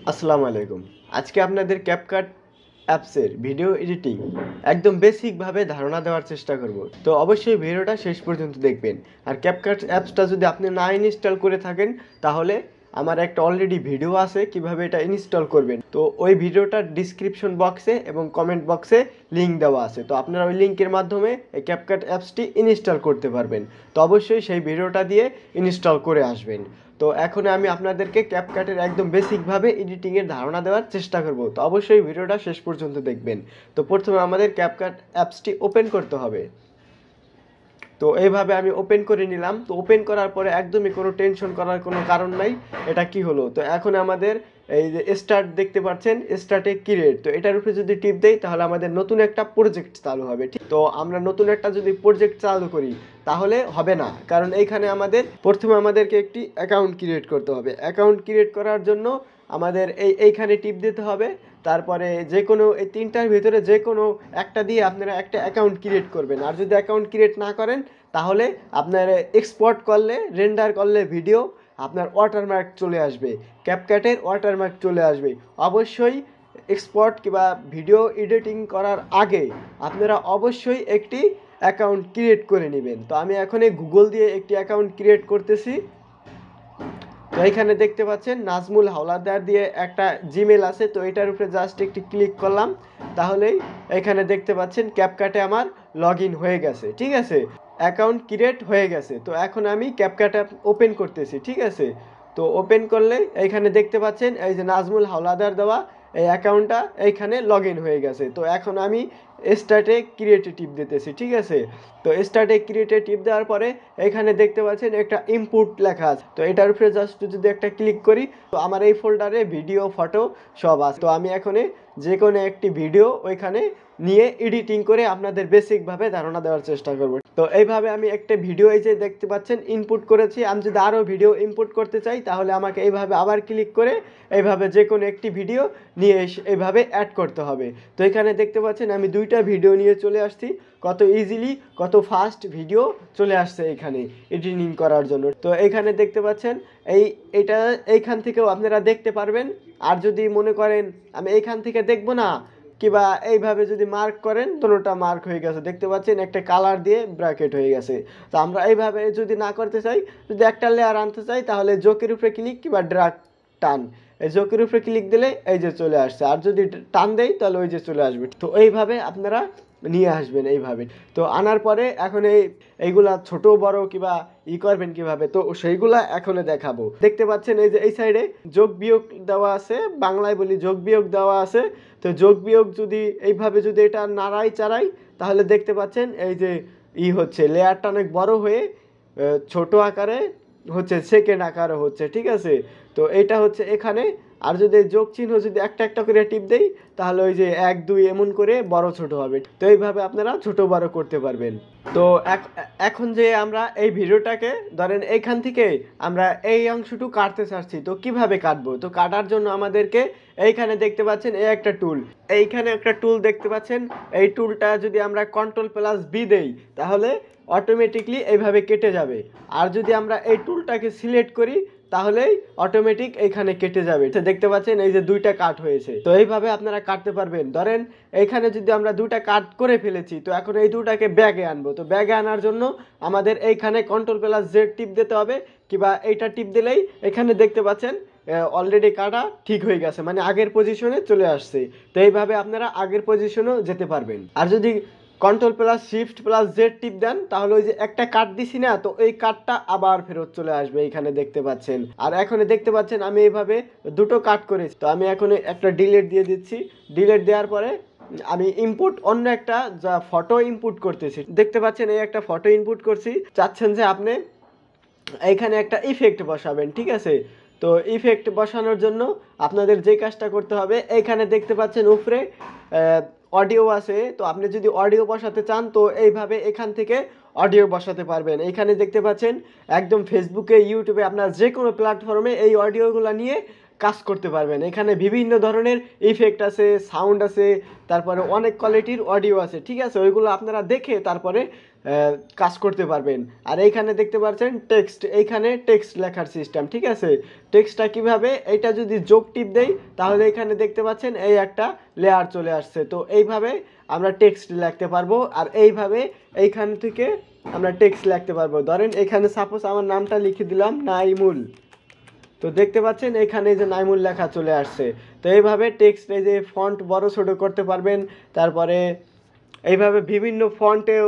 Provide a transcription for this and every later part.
আসসালামু আলাইকুম। আজকে আপনাদের ক্যাপকাট অ্যাপসের ভিডিও এডিটিং একদম বেসিকভাবে ধারণা দেওয়ার চেষ্টা করব। তো অবশ্যই ভিডিওটা শেষ পর্যন্ত দেখবেন। আর ক্যাপকাট অ্যাপসটা যদি আপনি না ইনস্টল করে থাকেন তাহলে আমার একটা অলরেডি ভিডিও আছে কিভাবে এটা ইনস্টল করবেন। তো ওই ভিডিওটার ডিসক্রিপশন বক্সে এবং কমেন্ট বক্সে লিঙ্ক দেওয়া আছে। তো আপনারা ওই লিঙ্কের মাধ্যমে এই ক্যাপকাট অ্যাপসটি ইনস্টল করতে পারবেন। তো অবশ্যই সেই ভিডিওটা দিয়ে ইনস্টল করে আসবেন। তো এখন আমি আপনাদেরকে ক্যাপকাটের একদম বেসিকভাবে এডিটিংয়ের ধারণা দেওয়ার চেষ্টা করব। তো অবশ্যই ভিডিওটা শেষ পর্যন্ত দেখবেন। তো প্রথমে আমাদের ক্যাপকাট অ্যাপসটি ওপেন করতে হবে। তো এইভাবে আমি ওপেন করে নিলাম। তো ওপেন করার পরে একদমই কোনো টেনশন করার কোনো কারণ নাই। এটা কি হলো? তো এখন আমাদের এই যে স্টার্ট দেখতে পাচ্ছেন, স্টার্টে ক্রিয়েট। তো এটার উপরে যদি টিপ দেই তাহলে আমাদের নতুন একটা প্রজেক্ট চালু হবে। তো আমরা নতুন একটা যদি প্রজেক্ট চালু করি তাহলে হবে না, কারণ এইখানে প্রথমে আমাদেরকে একটি অ্যাকাউন্ট ক্রিয়েট করতে হবে। অ্যাকাউন্ট ক্রিয়েট করার জন্য আমাদের এইখানে টিপ দিতে হবে। তারপরে যে কোনো এই তিনটার ভিতরে যে কোনো একটা দিয়ে আপনারা একটা অ্যাকাউন্ট ক্রিয়েট করবেন। আর যদি অ্যাকাউন্ট ক্রিয়েট না করেন তাহলে আপনার এক্সপোর্ট করলে, রেন্ডার করলে ভিডিও আপনার ওয়াটারমার্ক চলে আসবে, ক্যাপকাটের ওয়াটারমার্ক চলে আসবে। অবশ্যই এক্সপোর্ট কিংবা ভিডিও এডিটিং করার আগে আপনারা অবশ্যই একটি অ্যাকাউন্ট ক্রিয়েট করে নেবেন। তো আমি এখন এই গুগল দিয়ে একটি অ্যাকাউন্ট ক্রিয়েট করতেছি। তো এখানে দেখতে পাচ্ছেন নাজমুল হাওলাদার দিয়ে একটা জিমেল আছে। তো এটার উপরে জাস্ট একটি ক্লিক করলাম, তাহলেই এখানে দেখতে পাচ্ছেন ক্যাপকাটে আমার লগ ইন হয়ে গেছে। ঠিক আছে, অ্যাকাউন্ট ক্রিয়েট হয়ে গেছে। তো এখন আমি ক্যাপকাট অ্যাপ ওপেন করতেছি। ঠিক আছে, তো ওপেন করলে এইখানে দেখতে পাচ্ছেন এই যে নাজমুল হাওলাদার দেওয়া এই অ্যাকাউন্টটা এইখানে লগ ইন হয়ে গেছে। তো এখন আমি স্টার্টে ক্রিয়েটে টিপ দিতেছি। ঠিক আছে, তো স্টার্টে ক্রিয়েটে টিপ দেওয়ার পরে এখানে দেখতে পাচ্ছেন একটা ইনপুট লেখা আছে। তো এটার উপরে জাস্ট যদি একটা ক্লিক করি তো আমার এই ফোল্ডারে ভিডিও, ফটো সব আছে। তো আমি এখন যে কোনো একটি ভিডিও ওইখানে নিয়ে এডিটিং করে আপনাদের বেসিকভাবে ধারণা দেওয়ার চেষ্টা করব। তো এইভাবে আমি একটা ভিডিও এই যে দেখতে পাচ্ছেন ইনপুট করেছি। আমি যদি আরও ভিডিও ইনপুট করতে চাই তাহলে আমাকে এইভাবে আবার ক্লিক করে এইভাবে যে কোনো একটি ভিডিও নিয়ে এইভাবে অ্যাড করতে হবে। তো এখানে দেখতে পাচ্ছেন আমি দুইটা ভিডিও নিয়ে চলে আসছি। কত ইজিলি, কত ফাস্ট ভিডিও চলে আসছে এখানে এডিটিং করার জন্য। তো এখানে দেখতে পাচ্ছেন এইটা এইখান থেকেও আপনারা দেখতে পারবেন। আর যদি মনে করেন আমি এইখান থেকে দেখবো না, কিবা এইভাবে যদি মার্ক করেন, দুটোটা মার্ক হয়ে গেছে দেখতে পাচ্ছেন, একটা কালার দিয়ে ব্র্যাকেট হয়ে গেছে। তো আমরা এইভাবে যদি না করতে চাই, যদি একটা লেয়ার আনতে চাই তাহলে জোকের উপরে ক্লিক কিংবা ড্র্যাগ টান, এই জোকের উপরে ক্লিক দিলে এই যে চলে আসছে। আর যদি টান দেই তাহলে ওই যে চলে আসবে। তো এইভাবে আপনারা নিয়ে আসবেন এইভাবে। তো আনার পরে এখন এইগুলা ছোট বড় কিবা করবেন কিভাবে, তো সেইগুলা এখন দেখাবো। দেখতে পাচ্ছেন এই যে এই সাইডে যোগ বিয়োগ দেওয়া আছে, বাংলায় বলি যোগ বিয়োগ দেওয়া আছে। তো যোগ বিয়োগ যদি এইভাবে যদি এটা নাড়াই চাড়াই তাহলে দেখতে পাচ্ছেন এই যে হচ্ছে লেয়ারটা অনেক বড় হয়ে ছোট আকারে হচ্ছে, সেকেন্ড আকারে হচ্ছে। ঠিক আছে, তো এটা হচ্ছে এখানে। আর যদি যোগ চিহ্ন যদি একটা একটা করে টিপ দেই তাহলে ওই যে 1 2 এমন করে বড় ছোট হবে। তো এইভাবে আপনারা ছোট বড় করতে পারবেন। তো এখন যে আমরা এই ভিডিওটাকে ধরেন এইখান থেকে আমরা এই অংশটুকু কাটতে চাচ্ছি, তো কিভাবে কাটবো? তো কাটার জন্য আমাদেরকে এইখানে দেখতে পাচ্ছেন একটা টুল, এইখানে একটা টুল দেখতে পাচ্ছেন। এই টুলটা যদি আমরা Ctrl+B দেই তাহলে অটোমেটিকলি এইভাবে কেটে যাবে। আর যদি আমরা এই টুলটাকে সিলেক্ট করি তাহলেই অটোমেটিক এইখানে কেটে যাবে। দেখতে পাচ্ছেন এই যে দুইটা কাট হয়েছে। তো এইভাবে আপনারা কাটতে পারবেন। ধরেন এইখানে যদি আমরা দুইটা কাট করে ফেলেছি, তো এখন এই দুটাকে ব্যাগে আনবো। তো ব্যাগে আনার জন্য আমাদের এইখানে Ctrl+Z টিপ দিতে হবে, কিংবা এইটা টিপ দিলেই এখানে দেখতে পাচ্ছেন অলরেডি কাটা ঠিক হয়ে গেছে, মানে আগের পজিশনে চলে আসছে। তো এইভাবে আপনারা আগের পজিশনেও যেতে পারবেন। আর যদি Ctrl+Shift+Z টিপ দেন তাহলে ওই যে একটা কাট দিছি না, তো এই কাটটা আবার ফেরত চলে আসবে, এইখানে দেখতে পাচ্ছেন। আর এখন দেখতে পাচ্ছেন আমি এইভাবে দুটো কাট করেছি। তো আমি এখন একটা ডিলিট দিয়ে দিচ্ছি। ডিলিট দেওয়ার পরে আমি ইনপুট অন্য একটা যা ফটো ইনপুট করতেছি। দেখতে পাচ্ছেন এই একটা ফটো ইনপুট করছি। চাচ্ছেন যে আপনি এইখানে একটা ইফেক্ট বসাবেন। ঠিক আছে, তো ইফেক্ট বসানোর জন্য আপনাদের যে কাজটা করতে হবে, এইখানে দেখতে পাচ্ছেন উপরে অডিও আছে। তো আপনি যদি অডিও বসাতে চান তো এইভাবে এখান থেকে অডিও বসাতে পারবেন। এইখানে দেখতে পাচ্ছেন একদম ফেসবুকে, ইউটিউবে, আপনার যে কোনো প্ল্যাটফর্মে এই অডিওগুলো নিয়ে কাজ করতে পারবেন। এখানে বিভিন্ন ধরনের ইফেক্ট আছে, সাউন্ড আছে, তারপরে অনেক কোয়ালিটির অডিও আছে। ঠিক আছে, ওইগুলো আপনারা দেখে তারপরে কাজ করতে পারবেন। আর এইখানে দেখতে পাচ্ছেন টেক্সট, এইখানে টেক্সট লেখার সিস্টেম, ঠিক আছে। টেক্সটটা কিভাবে, এটা যদি যোগ টিপ দেই তাহলে এখানে দেখতে পাচ্ছেন এই একটা লেয়ার চলে আসছে। তো এইভাবে আমরা টেক্সট লিখতে পারবো। আর এইভাবে এইখান থেকে আমরা টেক্সট লিখতে পারবো। ধরেন এখানে সাপোজ আমার নামটা লিখে দিলাম নাইমুল, তো দেখতে পাচ্ছেন এখানে যে নাইমুল লেখা চলে আসছে। তো এইভাবে টেক্সট, এই যে ফন্ট বড় ছোট করতে পারবেন, তারপরে এইভাবে বিভিন্ন ফন্টেও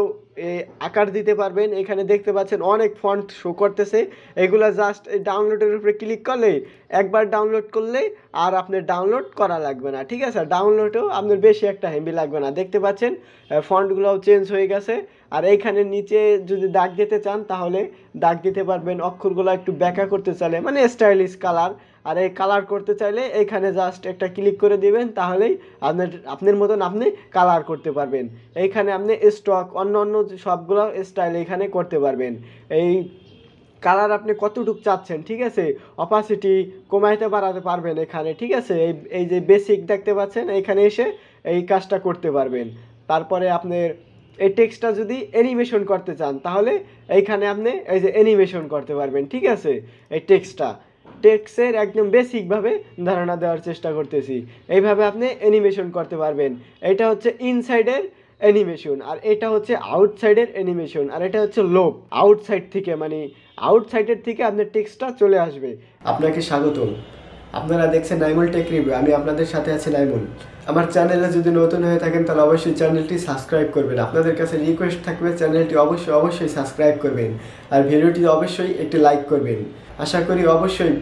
আকার দিতে পারবেন। এখানে দেখতে পাচ্ছেন অনেক ফন্ট শো করতেছে, এগুলা জাস্ট ডাউনলোডের উপরে ক্লিক করলে, একবার ডাউনলোড করলে আর আপনার ডাউনলোড করা লাগবে না, ঠিক আছে। ডাউনলোডেও আপনার বেশি একটা হেভি লাগবে না। দেখতে পাচ্ছেন ফন্টগুলোও চেঞ্জ হয়ে গেছে। আর এইখানে নিচে যদি দাগ দিতে চান তাহলে দাগ দিতে পারবেন, অক্ষরগুলো একটু ব্যাকা করতে চাইলে মানে স্টাইলিশ কালার, আর এই কালার করতে চাইলে এইখানে জাস্ট একটা ক্লিক করে দিবেন, তাহলেই আপনার মতন আপনি কালার করতে পারবেন। এইখানে আপনি স্টক অন্য অন্য সবগুলো স্টাইল এখানে করতে পারবেন। এই কালার আপনি কতটুকু চাচ্ছেন, ঠিক আছে, অপাসিটি কমাইতে বাড়াতে পারবেন এখানে, ঠিক আছে। এই যে বেসিক দেখতে পাচ্ছেন, এখানে এসে এই কাজটা করতে পারবেন। তারপরে আপনার এই টেক্সটটা যদি অ্যানিমেশন করতে চান তাহলে এইখানে আপনি এই যে অ্যানিমেশন করতে পারবেন, ঠিক আছে। এই টেক্সটের একদম বেসিকভাবে ধারণা দেওয়ার চেষ্টা করতেছি। এইভাবে আপনি অ্যানিমেশন করতে পারবেন। এটা হচ্ছে ইনসাইডের অ্যানিমেশন, আর এটা হচ্ছে আউটসাইডের অ্যানিমেশন, আর এটা হচ্ছে লোপ, আউটসাইড থেকে মানে আউটসাইডের থেকে আপনার টেক্সটটা চলে আসবে। আপনাকে স্বাগতম, আপনারা দেখছেন নাইমুল টেক রিভিউ, আমি আপনাদের সাথে আছি নাইমুল। আমার চ্যানেলে যদি নতুন হয়ে থাকেন তাহলে অবশ্যই চ্যানেলটি সাবস্ক্রাইব করবেন। আপনাদের কাছে রিকোয়েস্ট থাকবে চ্যানেলটি অবশ্যই সাবস্ক্রাইব করবেন, আর ভিডিওটি অবশ্যই একটি লাইক করবেন। আশা করি অবশ্যই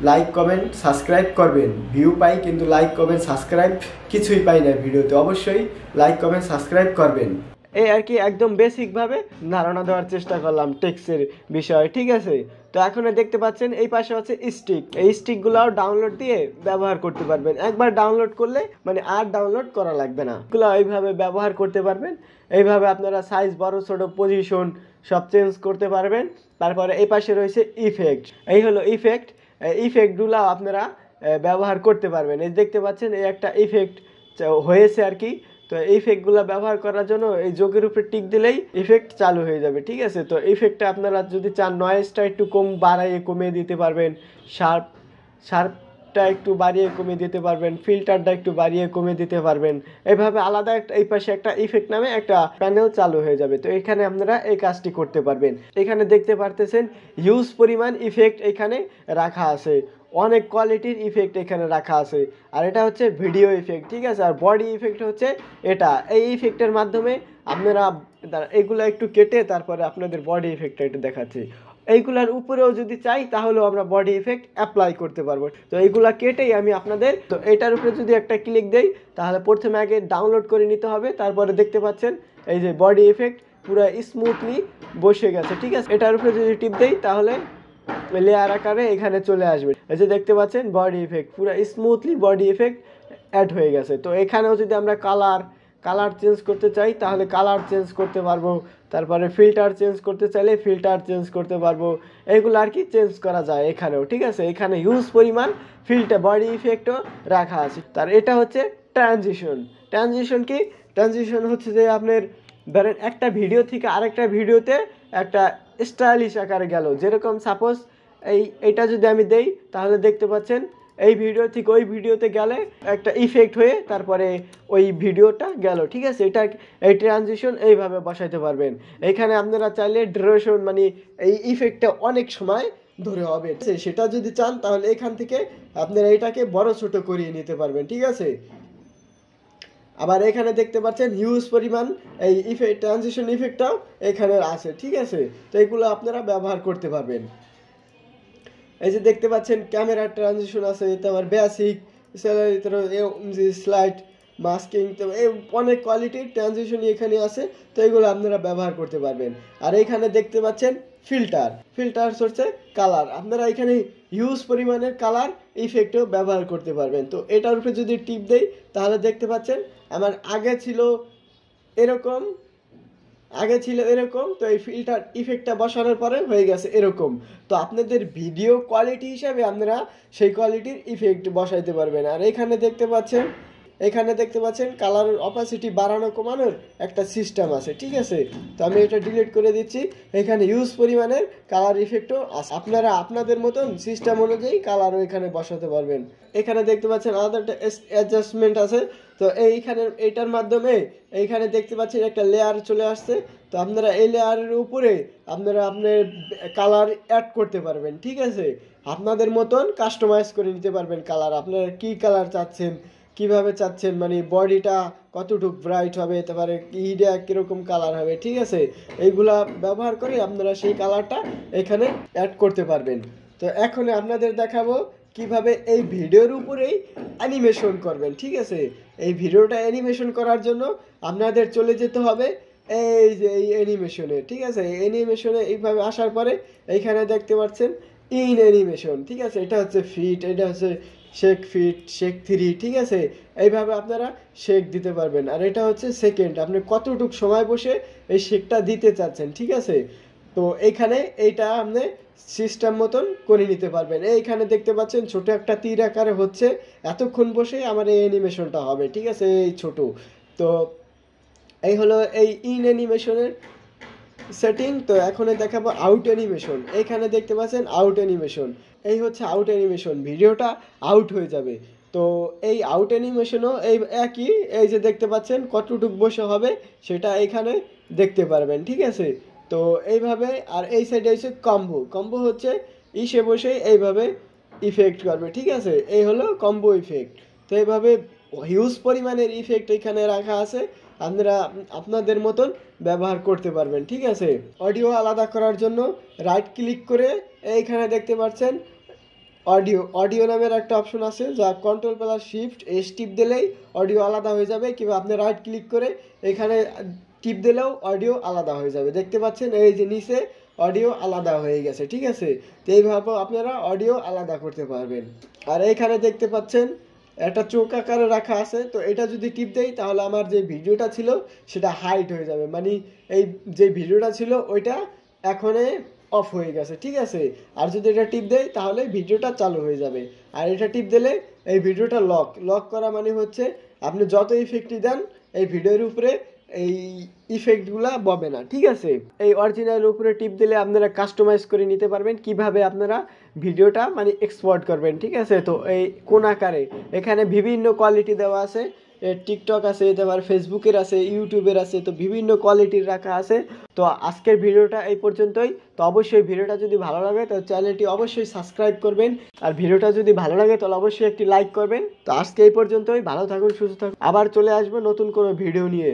লাইক কমেন্ট সাবস্ক্রাইব করবেন। ভিউ পাই কিন্তু লাইক কমেন্ট সাবস্ক্রাইব কিছুই পাই না ভিডিওতে। অবশ্যই লাইক কমেন্ট সাবস্ক্রাইব করবেন। এই আর কি একদম বেসিকভাবে ধারণা দেওয়ার চেষ্টা করলাম টেক্সটের বিষয়, ঠিক আছে। তো এখন দেখতে পাচ্ছেন এই পাশে হচ্ছে স্টিক, এই স্টিকগুলোও ডাউনলোড দিয়ে ব্যবহার করতে পারবেন। একবার ডাউনলোড করলে মানে আর ডাউনলোড করা লাগবে না, এগুলো এইভাবে ব্যবহার করতে পারবেন। এইভাবে আপনারা সাইজ বড় ছোট পজিশন সব চেঞ্জ করতে পারবেন। তারপরে এই পাশে রয়েছে ইফেক্ট, এই হলো ইফেক্ট। ইফেক্টগুলো আপনারা ব্যবহার করতে পারবেন। এই দেখতে পাচ্ছেন এই একটা ইফেক্ট হয়েছে আর কি। তো ইফেক্টগুলো ব্যবহার করার জন্য এই যোগের উপরে টিক দিলেই ইফেক্ট চালু হয়ে যাবে, ঠিক আছে। তো ইফেক্টটা আপনারা যদি চান নয়েজটা একটু বাড়িয়ে কমিয়ে দিতে পারবেন, শার্পটা একটু বাড়িয়ে কমিয়ে দিতে পারবেন, ফিল্টারটা একটু বাড়িয়ে কমিয়ে দিতে পারবেন। এইভাবে আলাদা একটা এই পাশে একটা ইফেক্ট নামে একটা প্যানেল চালু হয়ে যাবে। তো এখানে আপনারা এই কাজটি করতে পারবেন। এখানে দেখতে পারতেছেন হিউজ পরিমাণ ইফেক্ট এখানে রাখা আছে, অনেক কোয়ালিটির ইফেক্ট এখানে রাখা আছে। আর এটা হচ্ছে ভিডিও ইফেক্ট, ঠিক আছে। আর বডি ইফেক্ট হচ্ছে এটা, এই ইফেক্টের মাধ্যমে আপনারা এগুলো একটু কেটে তারপরে আপনাদের বডি ইফেক্টটা একটু দেখাচ্ছি। এইগুলার উপরেও যদি চাই তাহলেও আমরা বডি ইফেক্ট অ্যাপ্লাই করতে পারবো। তো এইগুলা কেটেই আমি আপনাদের, তো এটার উপরে যদি একটা ক্লিক দেই তাহলে প্রথমে আগে ডাউনলোড করে নিতে হবে। তারপরে দেখতে পাচ্ছেন এই যে বডি ইফেক্ট পুরো স্মুথলি বসে গেছে, ঠিক আছে। এটার উপরে যদি টিপ দেই তাহলে লেয়ার আকারে এখানে চলে আসবে। এই যে দেখতে পাচ্ছেন বডি ইফেক্ট পুরো স্মুথলি বডি ইফেক্ট অ্যাড হয়ে গেছে। তো এখানেও যদি আমরা কালার চেঞ্জ করতে চাই তাহলে কালার চেঞ্জ করতে পারবো। তারপরে ফিল্টার চেঞ্জ করতে চাইলে ফিল্টার চেঞ্জ করতে পারবো। এইগুলো আর কি চেঞ্জ করা যায় এখানেও, ঠিক আছে। এখানে হিউজ পরিমাণ ফিল্টার বডি ইফেক্টও রাখা আছে। তার এটা হচ্ছে ট্রানজিশন কি? ট্রানজিশন হচ্ছে যে আপনার ধরেন একটা ভিডিও থেকে আরেকটা ভিডিওতে একটা স্টাইলিশ আকারে গেল। যেরকম সাপোজ এইটা যদি আমি দেই তাহলে দেখতে পাচ্ছেন এই ভিডিও থেকে ওই ভিডিওতে গেলে একটা ইফেক্ট হয়ে তারপরে ওই ভিডিওটা গেল, ঠিক আছে। এই ট্রানজিশন এইভাবে বসাইতে পারবেন। এখানে আপনারা চাইলে ডিউরেশন মানে এই ইফেক্টটা অনেক সময় ধরে হবে, সেটা যদি চান তাহলে এখান থেকে আপনারা এটাকে বড় ছোট করিয়ে নিতে পারবেন, ঠিক আছে। আবার এখানে দেখতে পাচ্ছেন হিউজ পরিমাণ এই ইফেক্ট ট্রানজিশন ইফেক্টটাও এখানে আছে, ঠিক আছে। তো এগুলো আপনারা ব্যবহার করতে পারবেন। এই যে দেখতে পাচ্ছেন ক্যামেরা ট্রানজিশন আছে, তারপর বেসিক স্লাইড মাস্কিং, তো এই অনেক কোয়ালিটির ট্রানজিশন এখানে আছে। তো এগুলো আপনারা ব্যবহার করতে পারবেন। আর এখানে দেখতে পাচ্ছেন ফিল্টার হচ্ছে কালার, আপনারা এখানে হিউজ পরিমাণের কালার ইফেক্টও ব্যবহার করতে পারবেন। তো এটার উপরে যদি টিপ দেই তাহলে দেখতে পাচ্ছেন আমার আগে ছিল এরকম, তো এই ফিল্টার ইফেক্টটা বসানোর পরে হয়ে গেছে এরকম। তো আপনাদের ভিডিও কোয়ালিটি হিসাবে আপনারা সেই কোয়ালিটির ইফেক্ট বসাইতে পারবেন। আর এখানে দেখতে পাচ্ছেন এখানে দেখতে পাচ্ছেন কালারের অপাসিটি বাড়ানো কমানোর একটা সিস্টেম আছে, ঠিক আছে। তো আমি এটা ডিলিট করে দিচ্ছি। এখানে ইউজ পরিমাণের কালার ইফেক্টও আছে, আপনারা আপনাদের মতন সিস্টেম অনুযায়ী কালারও এখানে বসাতে পারবেন। এখানে দেখতে পাচ্ছেন আলাদা একটা অ্যাডজাস্টমেন্ট আছে। তো এইখানে এইটার মাধ্যমে এইখানে দেখতে পাচ্ছেন একটা লেয়ার চলে আসছে। তো আপনারা এই লেয়ারের উপরে আপনার কালার অ্যাড করতে পারবেন, ঠিক আছে। আপনাদের মতন কাস্টমাইজ করে নিতে পারবেন কালার, আপনারা কি কালার চাচ্ছেন, কিভাবে চাচ্ছেন, মানে বডিটা কতটুকু ব্রাইট হবে, তারপরে ইটা কীরকম কালার হবে, ঠিক আছে। এইগুলা ব্যবহার করে আপনারা সেই কালারটা এখানে অ্যাড করতে পারবেন। তো এখন আপনাদের দেখাবো কিভাবে এই ভিডিওর উপরেই অ্যানিমেশন করবেন, ঠিক আছে। এই ভিডিওটা অ্যানিমেশন করার জন্য আপনাদের চলে যেতে হবে এই যে এই অ্যানিমেশনে, ঠিক আছে। অ্যানিমেশনে এইভাবে আসার পরে এইখানে দেখতে পাচ্ছেন ইন অ্যানিমেশন, ঠিক আছে। এটা হচ্ছে ফিট, এটা হচ্ছে শেক ফিট, শেক 3, ঠিক আছে। এইভাবে আপনারা শেক দিতে পারবেন। আর এটা হচ্ছে সেকেন্ড, আপনি কতটুক সময় বসে এই শেকটা দিতে চাচ্ছেন, ঠিক আছে। তো এইখানে এইটা আপনি সিস্টেম মতন করে নিতে পারবেন। এইখানে দেখতে পাচ্ছেন ছোট একটা তীর আকারে হচ্ছে, এতক্ষণ বসে আমার এই অ্যানিমেশনটা হবে, ঠিক আছে, এই ছোট। তো এই হলো এই ইন অ্যানিমেশনের সেটিং। তো এখন দেখাবো আউট অ্যানিমেশন। এইখানে দেখতে পাচ্ছেন আউট অ্যানিমেশন, এই হচ্ছে আউট অ্যানিমেশন, ভিডিওটা আউট হয়ে যাবে। তো এই আউট অ্যানিমেশনও এই একই, এই যে দেখতে পাচ্ছেন কতটুক বসে হবে সেটা এখানে দেখতে পারবেন, ঠিক আছে। তো এইভাবে, আর এই সাইডে হচ্ছে কম্বো, কম্বো হচ্ছে ইসে বসে এইভাবে ইফেক্ট করবে, ঠিক আছে। এই হলো কম্বো ইফেক্ট। তো এইভাবে হিউজ পরিমাণের ইফেক্ট এখানে রাখা আছে, আপনারা আপনাদের মতন ব্যবহার করতে পারবেন, ঠিক আছে। অডিও আলাদা করার জন্য রাইট ক্লিক করে এইখানে দেখতে পাচ্ছেন অডিও, অডিও নামের একটা অপশন আছে, যা Ctrl+Shift+S টিপ দিলেই অডিও আলাদা হয়ে যাবে, কিংবা আপনি রাইট ক্লিক করে এখানে টিপ দিলেও অডিও আলাদা হয়ে যাবে। দেখতে পাচ্ছেন এই যে নিচে অডিও আলাদা হয়ে গেছে, ঠিক আছে। তো এইভাবে আপনারা অডিও আলাদা করতে পারবেন। আর এইখানে দেখতে পাচ্ছেন একটা চোখ আকারে রাখা আছে। তো এটা যদি টিপ দেই তাহলে আমার যে ভিডিওটা ছিল সেটা হাইড হয়ে যাবে, মানে এই যে ভিডিওটা ছিল ওইটা এখনে অফ হয়ে গেছে, ঠিক আছে। আর যদি এটা টিপ দেই তাহলে ভিডিওটা চালু হয়ে যাবে। আর এটা টিপ দিলে এই ভিডিওটা লক করা, মানে হচ্ছে আপনি যত ইফেক্টই দেন এই ভিডিওর উপরে এই ইফেক্টগুলা ববে না, ঠিক আছে। এই অরিজিনাল উপরে টিপ দিলে আপনারা কাস্টমাইজ করে নিতে পারবেন কিভাবে আপনারা ভিডিওটা মানে এক্সপোর্ট করবেন, ঠিক আছে। তো এই কোন আকারে এখানে বিভিন্ন কোয়ালিটি দেওয়া আছে, টিকটক আছে, তারপর ফেসবুকের আছে, ইউটিউবের আছে, তো বিভিন্ন কোয়ালিটির রাখা আছে। তো আজকের ভিডিওটা এই পর্যন্তই। তো অবশ্যই ভিডিওটা যদি ভালো লাগে তো চ্যানেলটি অবশ্যই সাবস্ক্রাইব করবেন, আর ভিডিওটা যদি ভালো লাগে তাহলে অবশ্যই একটি লাইক করবেন। তো আজকে এই পর্যন্তই, ভালো থাকুন, সুস্থ থাকুন, আবার চলে আসবো নতুন কোনো ভিডিও নিয়ে।